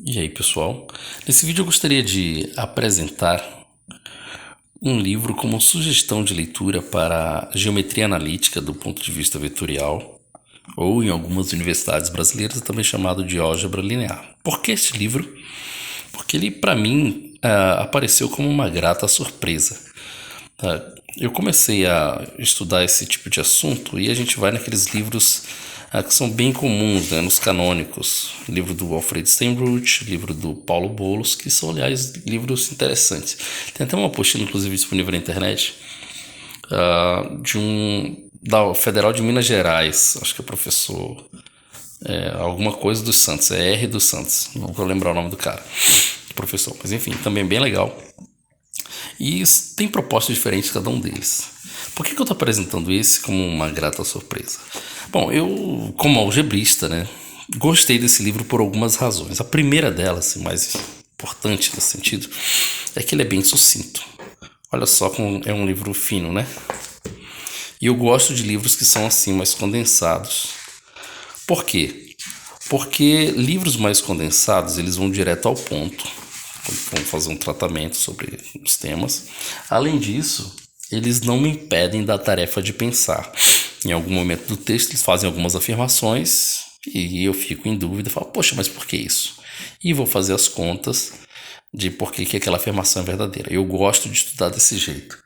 E aí, pessoal? Nesse vídeo eu gostaria de apresentar um livro como sugestão de leitura para geometria analítica do ponto de vista vetorial, ou em algumas universidades brasileiras é também chamado de álgebra linear. Por que este livro? Porque ele, para mim, apareceu como uma grata surpresa. Eu comecei a estudar esse tipo de assunto e a gente vai naqueles livros que são bem comuns, né, nos canônicos. Livro do Alfred Steinbrück, livro do Paulo Boulos, que são, aliás, livros interessantes. Tem até uma apostila, inclusive, disponível na internet, da Federal de Minas Gerais, acho que é o professor alguma coisa dos Santos, é R dos Santos, não vou lembrar o nome do cara, do professor, mas enfim, também bem legal. E tem propostas diferentes cada um deles. Por que eu estou apresentando esse como uma grata surpresa? Bom, eu, como algebrista, né, gostei desse livro por algumas razões. A primeira delas, assim, mais importante nesse sentido, é que ele é bem sucinto. Olha só como é um livro fino, né? E eu gosto de livros que são assim, mais condensados. Por quê? Porque livros mais condensados, eles vão direto ao ponto. Vão fazer um tratamento sobre os temas. Além disso, eles não me impedem da tarefa de pensar. Em algum momento do texto, eles fazem algumas afirmações e eu fico em dúvida, falo, poxa, mas por que isso? E vou fazer as contas de por que aquela afirmação é verdadeira. Eu gosto de estudar desse jeito.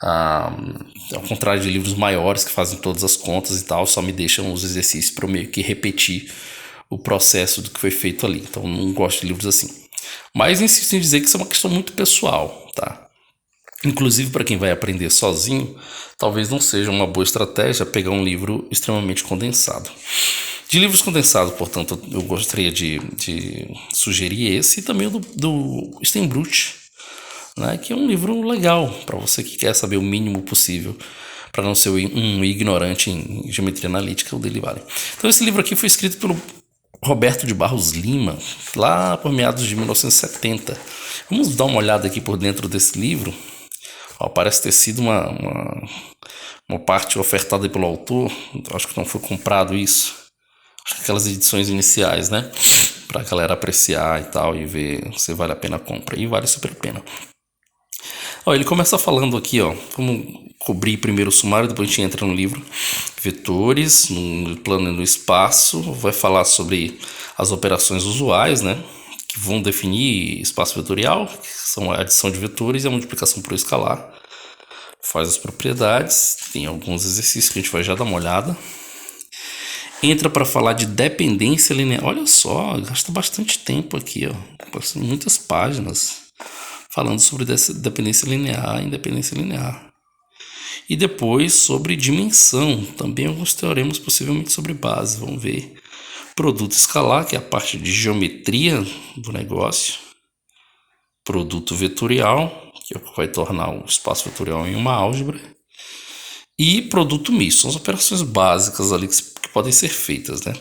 Ao contrário de livros maiores que fazem todas as contas e tal, só me deixam os exercícios para eu meio que repetir o processo do que foi feito ali. Então, não gosto de livros assim. Mas insisto em dizer que isso é uma questão muito pessoal, tá? Inclusive, para quem vai aprender sozinho, talvez não seja uma boa estratégia pegar um livro extremamente condensado. De livros condensados, portanto, eu gostaria de sugerir esse e também o do Steinbrück, né, que é um livro legal para você que quer saber o mínimo possível para não ser um ignorante em geometria analítica, o dele vale. Então, esse livro aqui foi escrito pelo Roberto de Barros Lima, lá por meados de 1970. Vamos dar uma olhada aqui por dentro desse livro. Parece ter sido uma parte ofertada pelo autor. Acho que não foi comprado isso. Acho que aquelas edições iniciais, né? Pra galera apreciar e tal e ver se vale a pena a compra. E vale super a pena. Ele começa falando aqui, vamos cobrir primeiro o sumário, depois a gente entra no livro. Vetores, no plano e no espaço, vai falar sobre as operações usuais, né? Que vão definir espaço vetorial, que são a adição de vetores e a multiplicação por escalar. Faz as propriedades, tem alguns exercícios que a gente vai já dar uma olhada. Entra para falar de dependência linear. Olha só, gasta bastante tempo aqui, muitas páginas falando sobre dependência linear e independência linear. E depois sobre dimensão, também alguns teoremas possivelmente sobre base, vamos ver. Produto escalar, que é a parte de geometria do negócio. Produto vetorial, que é o que vai tornar o espaço vetorial em uma álgebra. E produto misto, são as operações básicas ali que podem ser feitas, né?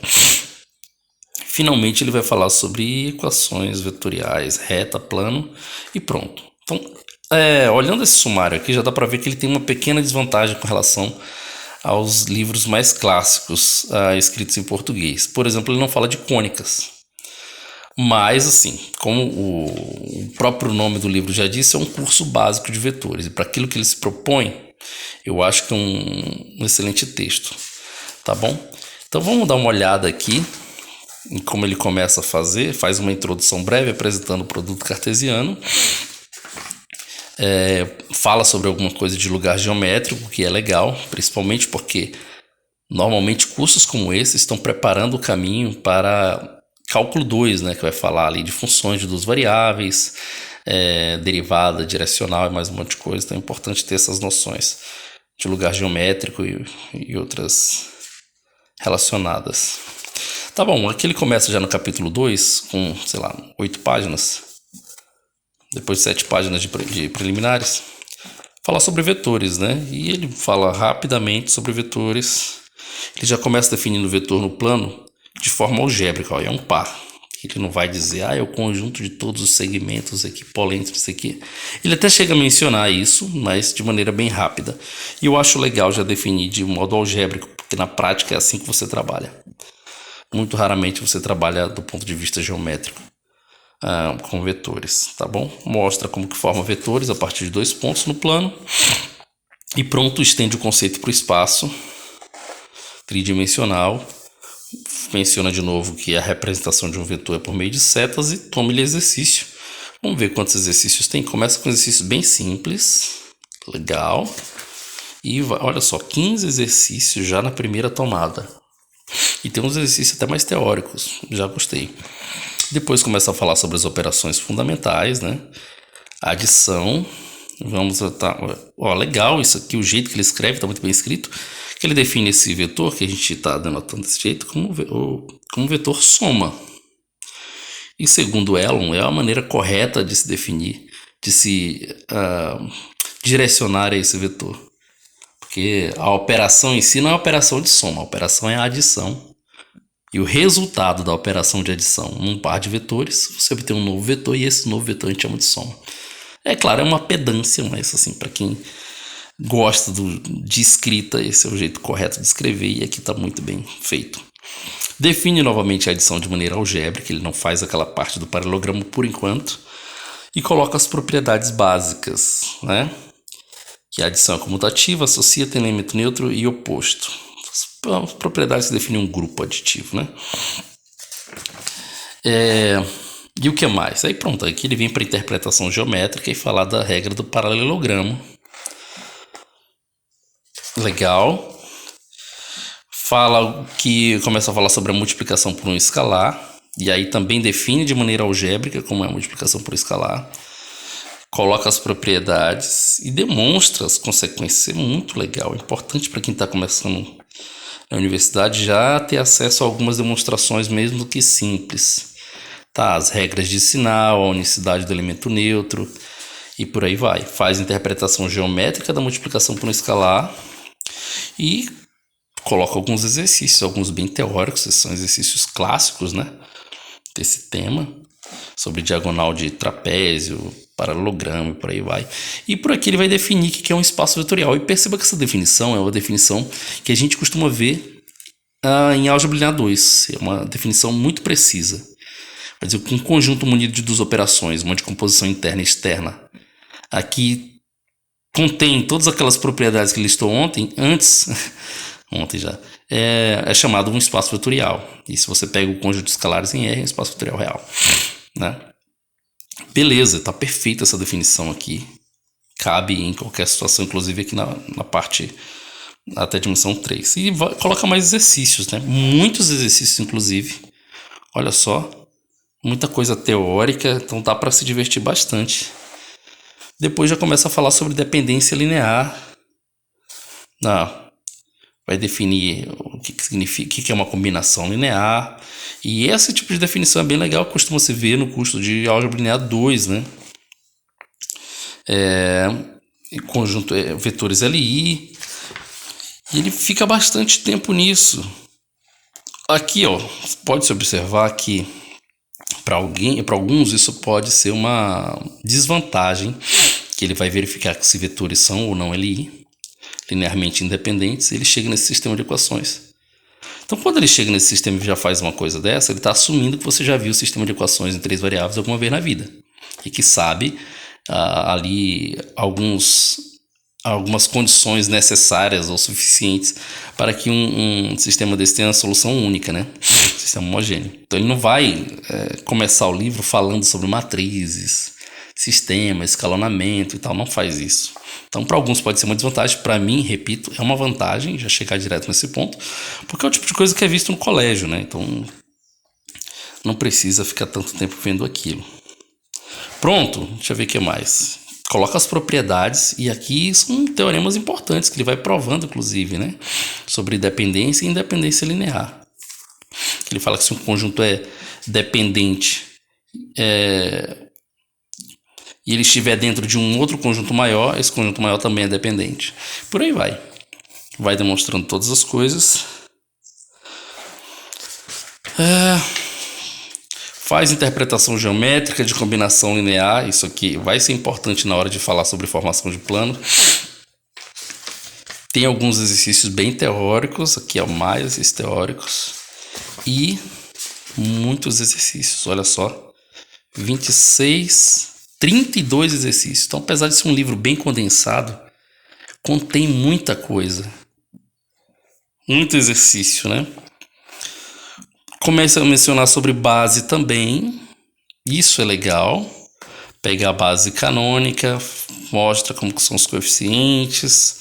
Finalmente ele vai falar sobre equações vetoriais, reta, plano e pronto. Então, olhando esse sumário aqui, já dá para ver que ele tem uma pequena desvantagem com relação aos livros mais clássicos escritos em português. Por exemplo, ele não fala de cônicas. Mas, assim, como o próprio nome do livro já disse, é um curso básico de vetores. E para aquilo que ele se propõe, eu acho que é um excelente texto. Tá bom? Então vamos dar uma olhada aqui em como ele começa a fazer. Faz uma introdução breve apresentando o produto cartesiano. Fala sobre alguma coisa de lugar geométrico, que é legal, principalmente porque normalmente cursos como esse estão preparando o caminho para cálculo 2, né, que vai falar ali de funções de duas variáveis, derivada, direcional e mais um monte de coisa. Então é importante ter essas noções de lugar geométrico e outras relacionadas. Tá bom, aqui ele começa já no capítulo 2 com, 8 páginas. Depois de 7 páginas de preliminares. Falar sobre vetores, né? E ele fala rapidamente sobre vetores. Ele já começa definindo o vetor no plano de forma algébrica, é um par. Ele não vai dizer, é o conjunto de todos os segmentos equipolentes aqui. Ele até chega a mencionar isso, mas de maneira bem rápida. E eu acho legal já definir de modo algébrico, porque na prática é assim que você trabalha. Muito raramente você trabalha do ponto de vista geométrico. com vetores, tá bom? Mostra como que forma vetores a partir de 2 pontos no plano. E pronto, estende o conceito para o espaço tridimensional. Menciona de novo que a representação de um vetor é por meio de setas e toma-lhe exercício. Vamos ver quantos exercícios tem. Começa com exercícios bem simples. Legal. E olha só, 15 exercícios já na primeira tomada. E tem uns exercícios até mais teóricos. Já gostei. Depois começa a falar sobre as operações fundamentais, né? Adição. Vamos tratar. Ó, legal isso aqui, o jeito que ele escreve está muito bem escrito. Que ele define esse vetor que a gente está denotando desse jeito como vetor soma. E segundo Elon, é a maneira correta de se definir, de se direcionar a esse vetor. Porque a operação em si não é a operação de soma, a operação é a adição. E o resultado da operação de adição num par de vetores, você obtém um novo vetor e esse novo vetor a gente chama de soma. É claro, é uma pedância, mas assim, para quem gosta de escrita, esse é o jeito correto de escrever e aqui está muito bem feito. Define novamente a adição de maneira algébrica, ele não faz aquela parte do paralelogramo por enquanto, e coloca as propriedades básicas, né? Que a adição é comutativa, associa, tem elemento neutro e oposto. As propriedades que definem um grupo aditivo, né? E o que mais? Aí pronto, aqui ele vem para interpretação geométrica e falar da regra do paralelogramo. Legal. Começa a falar sobre a multiplicação por um escalar. E aí também define de maneira algébrica como é a multiplicação por escalar. Coloca as propriedades e demonstra as consequências. É muito legal. É importante para quem está começando na universidade já ter acesso a algumas demonstrações, mesmo que simples. Tá, as regras de sinal, a unicidade do elemento neutro e por aí vai. Faz interpretação geométrica da multiplicação por um escalar e coloca alguns exercícios, alguns bem teóricos, esses são exercícios clássicos, né, desse tema, sobre diagonal de trapézio, paralelogramo e por aí vai. E por aqui ele vai definir o que é um espaço vetorial. E perceba que essa definição é uma definição que a gente costuma ver em álgebra linear 2. É uma definição muito precisa. Vai dizer que um conjunto munido de duas operações, uma de composição interna e externa, aqui contém todas aquelas propriedades que listou ontem já, é chamado um espaço vetorial. E se você pega o conjunto de escalares em R, é um espaço vetorial real, né? Beleza, tá perfeita essa definição aqui. Cabe em qualquer situação, inclusive aqui na parte até dimensão 3. E coloca mais exercícios, né? Muitos exercícios, inclusive. Olha só, muita coisa teórica, então dá para se divertir bastante. Depois já começa a falar sobre dependência linear. Vai definir o que significa, o que é uma combinação linear. E esse tipo de definição é bem legal, costuma se ver no curso de álgebra linear 2, né? Conjunto vetores LI. E ele fica bastante tempo nisso. Aqui, ó, pode-se observar que para alguns isso pode ser uma desvantagem, que ele vai verificar se vetores são ou não LI, linearmente independentes, e ele chega nesse sistema de equações. Então, quando ele chega nesse sistema e já faz uma coisa dessa, ele está assumindo que você já viu o sistema de equações em 3 variáveis alguma vez na vida. E que sabe ali algumas condições necessárias ou suficientes para que um sistema desse tenha uma solução única, né? Sistema homogêneo. Então, ele não vai começar o livro falando sobre matrizes, sistema, escalonamento e tal, não faz isso. Então, para alguns pode ser uma desvantagem, para mim, repito, é uma vantagem já chegar direto nesse ponto, porque é o tipo de coisa que é visto no colégio, né? Então, não precisa ficar tanto tempo vendo aquilo. Pronto, deixa eu ver o que mais. Coloca as propriedades, e aqui são teoremas importantes que ele vai provando, inclusive, né? Sobre dependência e independência linear. Ele fala que se um conjunto é dependente e ele estiver dentro de um outro conjunto maior, esse conjunto maior também é dependente. Por aí vai. Vai demonstrando todas as coisas. Faz interpretação geométrica de combinação linear. Isso aqui vai ser importante na hora de falar sobre formação de plano. Tem alguns exercícios bem teóricos. Aqui é mais esses teóricos. E muitos exercícios, olha só. 26, 32 exercícios. Então, apesar de ser um livro bem condensado, contém muita coisa. Muito exercício, né? Começa a mencionar sobre base também. Isso é legal. Pega a base canônica, mostra como que são os coeficientes.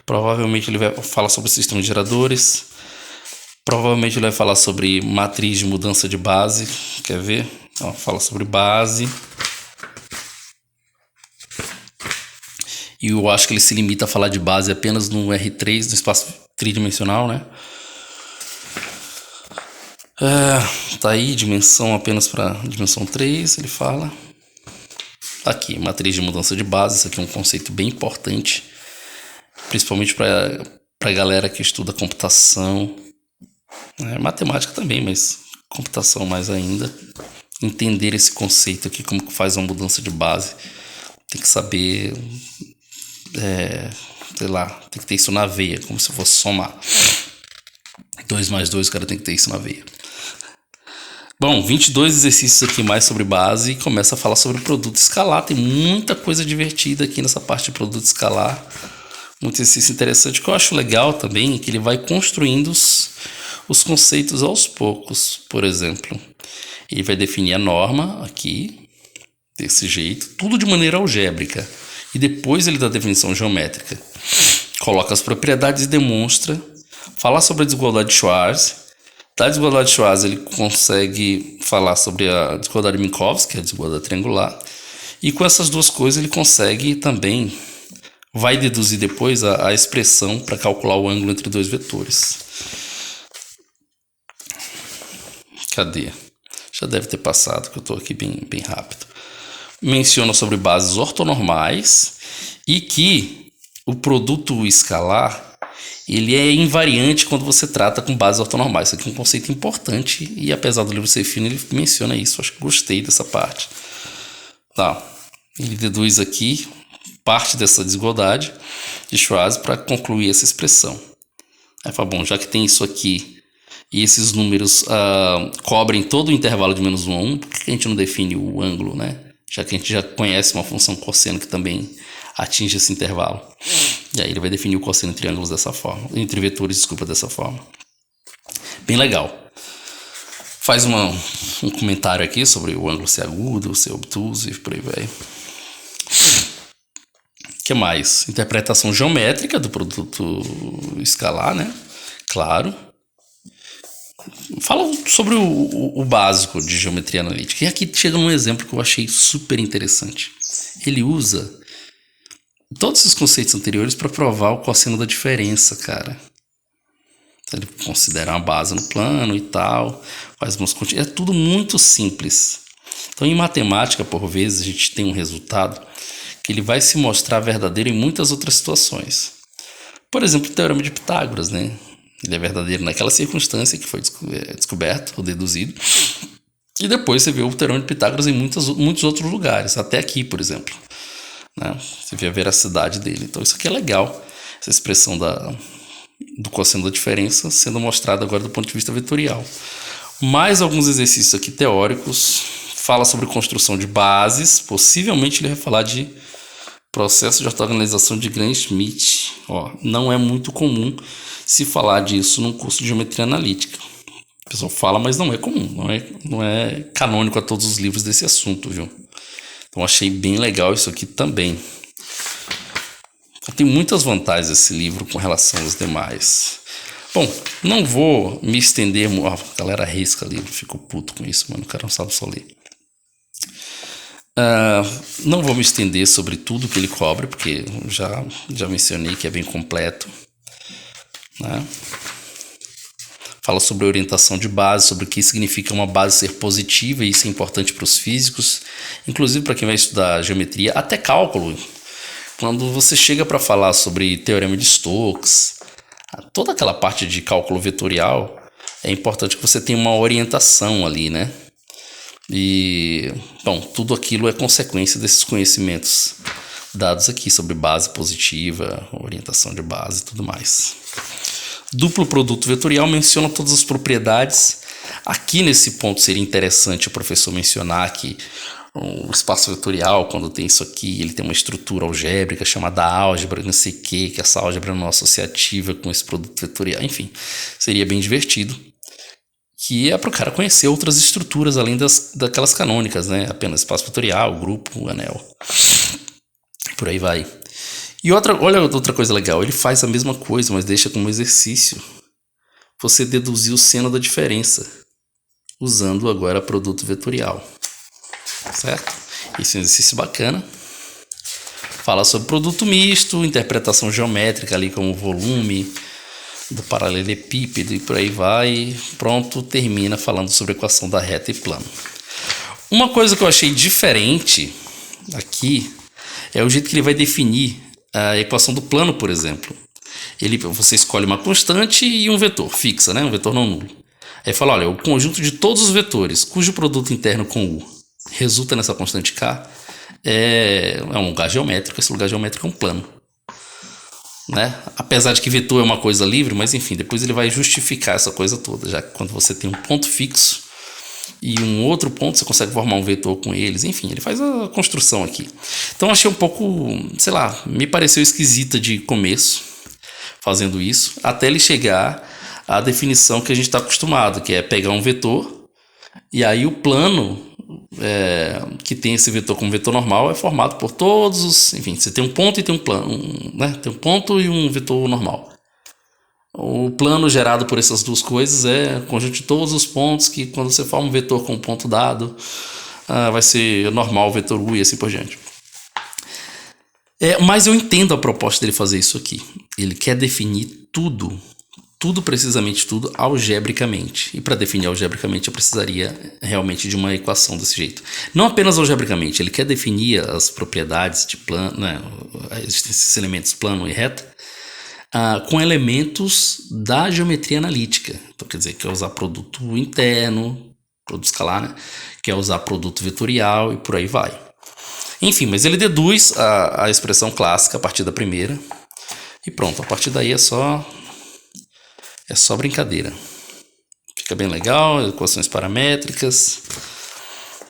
Provavelmente ele vai falar sobre o sistema de geradores. Provavelmente ele vai falar sobre matriz de mudança de base. Quer ver? Ó, fala sobre base. E eu acho que ele se limita a falar de base apenas no R3, no espaço tridimensional, né? Tá aí, dimensão apenas para dimensão 3, ele fala. Aqui, matriz de mudança de base, isso aqui é um conceito bem importante, principalmente para a galera que estuda computação, matemática também, mas computação mais ainda. Entender esse conceito aqui, como que faz uma mudança de base, tem que saber, sei lá, tem que ter isso na veia, como se fosse somar. 2 mais 2, o cara tem que ter isso na veia. Bom, 22 exercícios aqui mais sobre base e começa a falar sobre produto escalar. Tem muita coisa divertida aqui nessa parte de produto escalar. Muito exercício interessante. O que eu acho legal também é que ele vai construindo os conceitos aos poucos. Por exemplo, ele vai definir a norma aqui, desse jeito, tudo de maneira algébrica. E depois ele dá a definição geométrica. Coloca as propriedades e demonstra. Falar sobre a desigualdade de Schwarz. Da desigualdade de Schwarz, ele consegue falar sobre a desigualdade de Minkowski, que é a desigualdade triangular. E com essas duas coisas, ele consegue também, vai deduzir depois a expressão para calcular o ângulo entre dois vetores. Cadê? Já deve ter passado, que eu estou aqui bem rápido. Menciona sobre bases ortonormais e que o produto escalar ele é invariante quando você trata com bases ortonormais. Isso aqui é um conceito importante e apesar do livro ser fino, ele menciona isso. Acho que gostei dessa parte. Tá. Ele deduz aqui parte dessa desigualdade de Schwarz para concluir essa expressão. Aí fala, bom, já que tem isso aqui e esses números cobrem todo o intervalo de menos 1 a 1, por que a gente não define o ângulo, né? Já que a gente já conhece uma função cosseno que também atinge esse intervalo. E aí ele vai definir o cosseno entre ângulos dessa forma. Entre vetores, desculpa, dessa forma. Bem legal. Faz um comentário aqui sobre o ângulo ser agudo, ser obtuso e por aí vai. O que mais? Interpretação geométrica do produto escalar, né? Claro. Fala sobre o básico de geometria analítica. E aqui chega um exemplo que eu achei super interessante. Ele usa todos esses conceitos anteriores para provar o cosseno da diferença, cara. Ele considera uma base no plano e tal, faz umas continhas. É tudo muito simples. Então, em matemática, por vezes, a gente tem um resultado que ele vai se mostrar verdadeiro em muitas outras situações. Por exemplo, o Teorema de Pitágoras, né? Ele é verdadeiro naquela circunstância que foi descoberto ou deduzido. E depois você vê o Teorema de Pitágoras em muitos outros lugares, até aqui, por exemplo. Né? Você vê a veracidade dele. Então isso aqui é legal, essa expressão do cosseno da diferença sendo mostrada agora do ponto de vista vetorial. Mais alguns exercícios aqui teóricos. Fala sobre construção de bases. Possivelmente ele vai falar de processo de ortogonalização de Gram-Schmidt. Não é muito comum se falar disso num curso de geometria analítica. O pessoal fala, mas não é comum, não é canônico a todos os livros desse assunto, viu? Então achei bem legal isso aqui também. Tem muitas vantagens esse livro com relação aos demais. Bom, não vou me estender... a galera risca ali, eu fico puto com isso, mano. O cara não sabe só ler. Não vou me estender sobre tudo que ele cobre, porque já mencionei que é bem completo. Né? Fala sobre orientação de base, sobre o que significa uma base ser positiva, e isso é importante para os físicos, inclusive para quem vai estudar geometria, até cálculo. Quando você chega para falar sobre teorema de Stokes, toda aquela parte de cálculo vetorial, é importante que você tenha uma orientação ali, né? E, bom, tudo aquilo é consequência desses conhecimentos dados aqui sobre base positiva, orientação de base e tudo mais. Duplo produto vetorial menciona todas as propriedades. Aqui nesse ponto seria interessante o professor mencionar que o espaço vetorial, quando tem isso aqui, ele tem uma estrutura algébrica chamada álgebra, não sei o que essa álgebra não é associativa com esse produto vetorial, enfim, seria bem divertido. Que é para o cara conhecer outras estruturas além daquelas canônicas, né? Apenas espaço vetorial, grupo, anel, por aí vai. E olha outra coisa legal, ele faz a mesma coisa, mas deixa como exercício você deduzir o seno da diferença, usando agora produto vetorial, certo? Esse é um exercício bacana. Fala sobre produto misto, interpretação geométrica ali como volume do paralelepípedo e por aí vai. Pronto, termina falando sobre a equação da reta e plano. Uma coisa que eu achei diferente aqui é o jeito que ele vai definir a equação do plano, por exemplo. Você escolhe uma constante e um vetor fixa, né? Um vetor não nulo. Aí fala, olha, o conjunto de todos os vetores cujo produto interno com U resulta nessa constante K é um lugar geométrico. Esse lugar geométrico é um plano, né? Apesar de que vetor é uma coisa livre, mas enfim, depois ele vai justificar essa coisa toda, já que quando você tem um ponto fixo e um outro ponto, você consegue formar um vetor com eles. Enfim, ele faz a construção aqui. Então achei um pouco, sei lá, me pareceu esquisita de começo fazendo isso, até ele chegar à definição que a gente está acostumado, que é pegar um vetor e aí o plano que tem esse vetor como vetor normal é formado por todos os... Enfim, você tem um ponto e tem um plano, né? Tem um ponto e um vetor normal. O plano gerado por essas duas coisas é o conjunto de todos os pontos que, quando você forma um vetor com um ponto dado, vai ser normal o vetor U e assim por diante. Mas eu entendo a proposta dele fazer isso aqui. Ele quer definir tudo, precisamente tudo, algebricamente. E para definir algebricamente eu precisaria realmente de uma equação desse jeito. Não apenas algebricamente, ele quer definir as propriedades de plano, né, esses elementos plano e reta, com elementos da geometria analítica. Então quer dizer, quer usar produto interno, produto escalar, né? Quer usar produto vetorial e por aí vai. Enfim, mas ele deduz a expressão clássica a partir da primeira. E pronto, a partir daí é só brincadeira. Fica bem legal, equações paramétricas.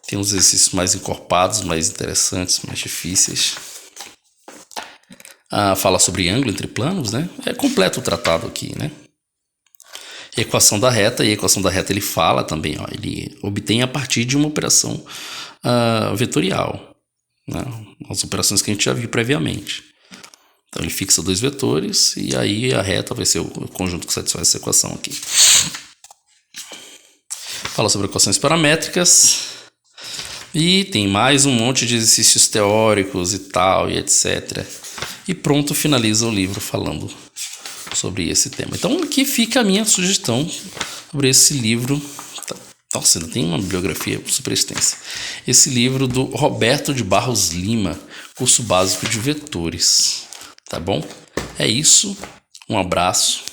Tem uns exercícios mais encorpados, mais interessantes, mais difíceis. Fala sobre ângulo entre planos, né? É completo o tratado aqui, né? Equação da reta, e a equação da reta ele fala também, ó, ele obtém a partir de uma operação vetorial, né? As operações que a gente já viu previamente. Então ele fixa dois vetores e aí a reta vai ser o conjunto que satisfaz essa equação aqui. Fala sobre equações paramétricas e tem mais um monte de exercícios teóricos e tal e etc. E pronto, finaliza o livro falando sobre esse tema. Então aqui fica a minha sugestão sobre esse livro. Nossa, ainda tem uma bibliografia super extensa. Esse livro do Roberto de Barros Lima, Curso Básico de Vetores. Tá bom? É isso. Um abraço.